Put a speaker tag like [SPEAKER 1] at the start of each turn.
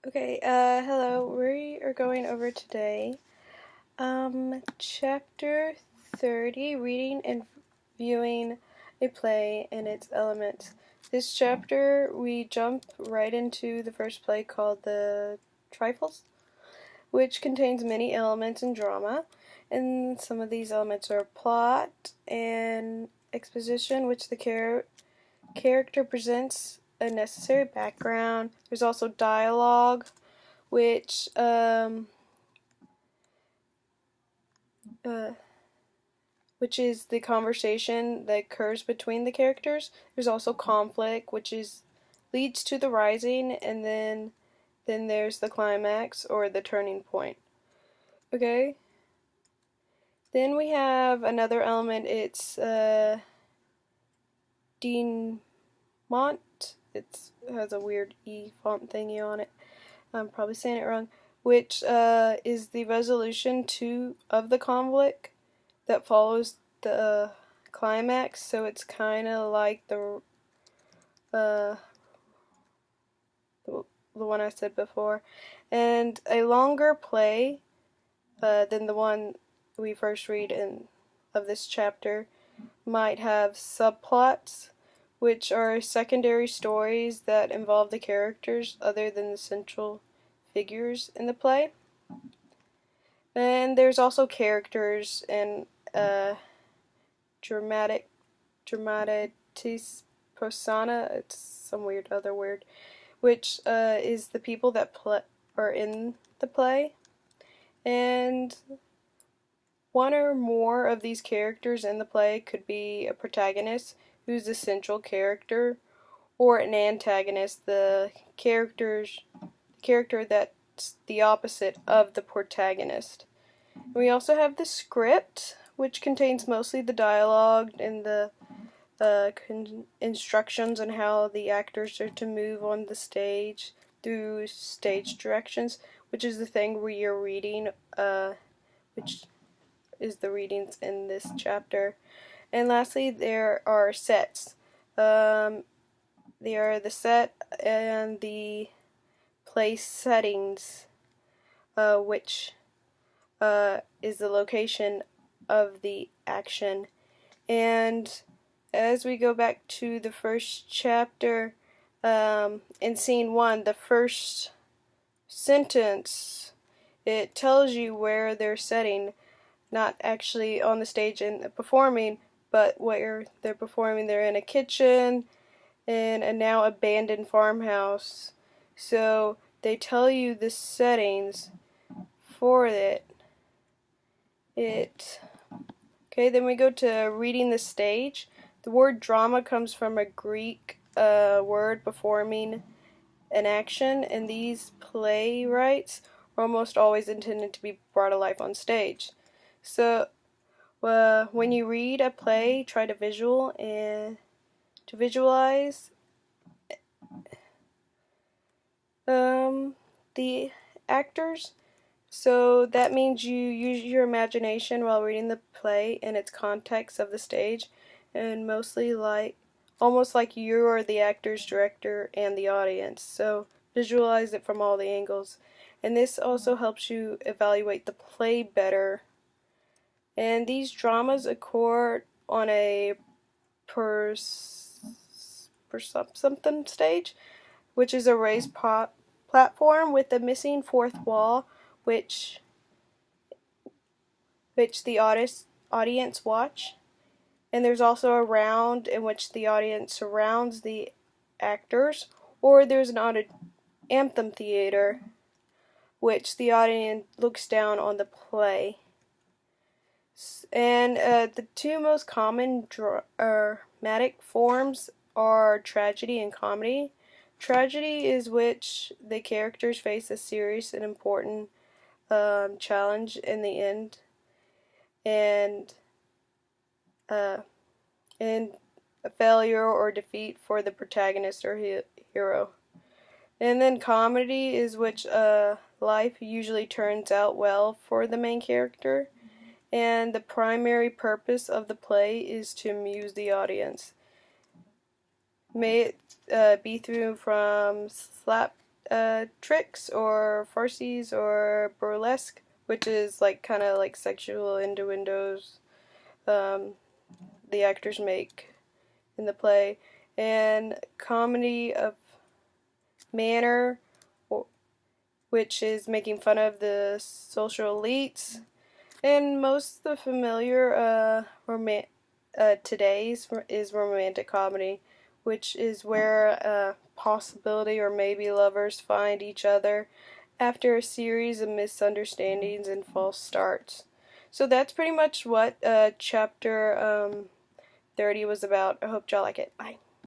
[SPEAKER 1] Okay, hello. We are going over today, chapter 30, reading and viewing a play and its elements. This chapter, we jump right into the first play called The Trifles, which contains many elements and drama, and some of these elements are plot and exposition, which the character presents a necessary background. There's also dialogue, which uh, which is the conversation that occurs between the characters. There's also conflict, which is leads to the rising, and then there's the climax or the turning point. Okay. Then we have another element. It's denouement. It has a weird E font thingy on it. I'm probably saying it wrong. Which is the resolution of the conflict that follows the climax. So it's kind of like uh, the one I said before, and a longer play than the one we first read in of this chapter might have subplots, which are secondary stories that involve the characters other than the central figures in the play. And there's also characters and dramatis persona. It's some weird other word, which is the people that are in the play, and one or more of these characters in the play could be a protagonist, who's the central character, or an antagonist, the character that's the opposite of the protagonist. We also have the script, which contains mostly the dialogue and the instructions on how the actors are to move on the stage through stage directions, which is the thing where you're reading, which is the readings in this chapter. And lastly, there are sets. They are the set and the place settings, which is the location of the action. And as we go back to the first chapter, in scene 1, the first sentence, it tells you where they're setting, not actually on the stage and performing, but where they're performing. They're in a kitchen in a now abandoned farmhouse. So they tell you the settings for it. Okay, then we go to reading the stage. The word drama comes from a Greek word performing an action, and these playwrights are almost always intended to be brought to life on stage. So when you read a play, try to visualize the actors. So that means you use your imagination while reading the play in its context of the stage, and almost like you are the actors, director, and the audience. So visualize it from all the angles. And this also helps you evaluate the play better. And these dramas occur on a per something stage, which is a raised platform with a missing fourth wall, which the audience watch. And there's also a round in which the audience surrounds the actors, or there's an amphitheater, which the audience looks down on the play. And the two most common dramatic forms are tragedy and comedy. Tragedy is which the characters face a serious and important challenge in the end, and a failure or defeat for the protagonist or hero. And then comedy is which life usually turns out well for the main character, and the primary purpose of the play is to amuse the audience. May it be through from tricks or farces or burlesque, which is like kind of like sexual innuendos the actors make in the play, and comedy of manner, which is making fun of the social elites, and most of the familiar today's is romantic comedy, which is where possibility or maybe lovers find each other after a series of misunderstandings and false starts. So that's pretty much what chapter 30 was about. I hope y'all like it. Bye.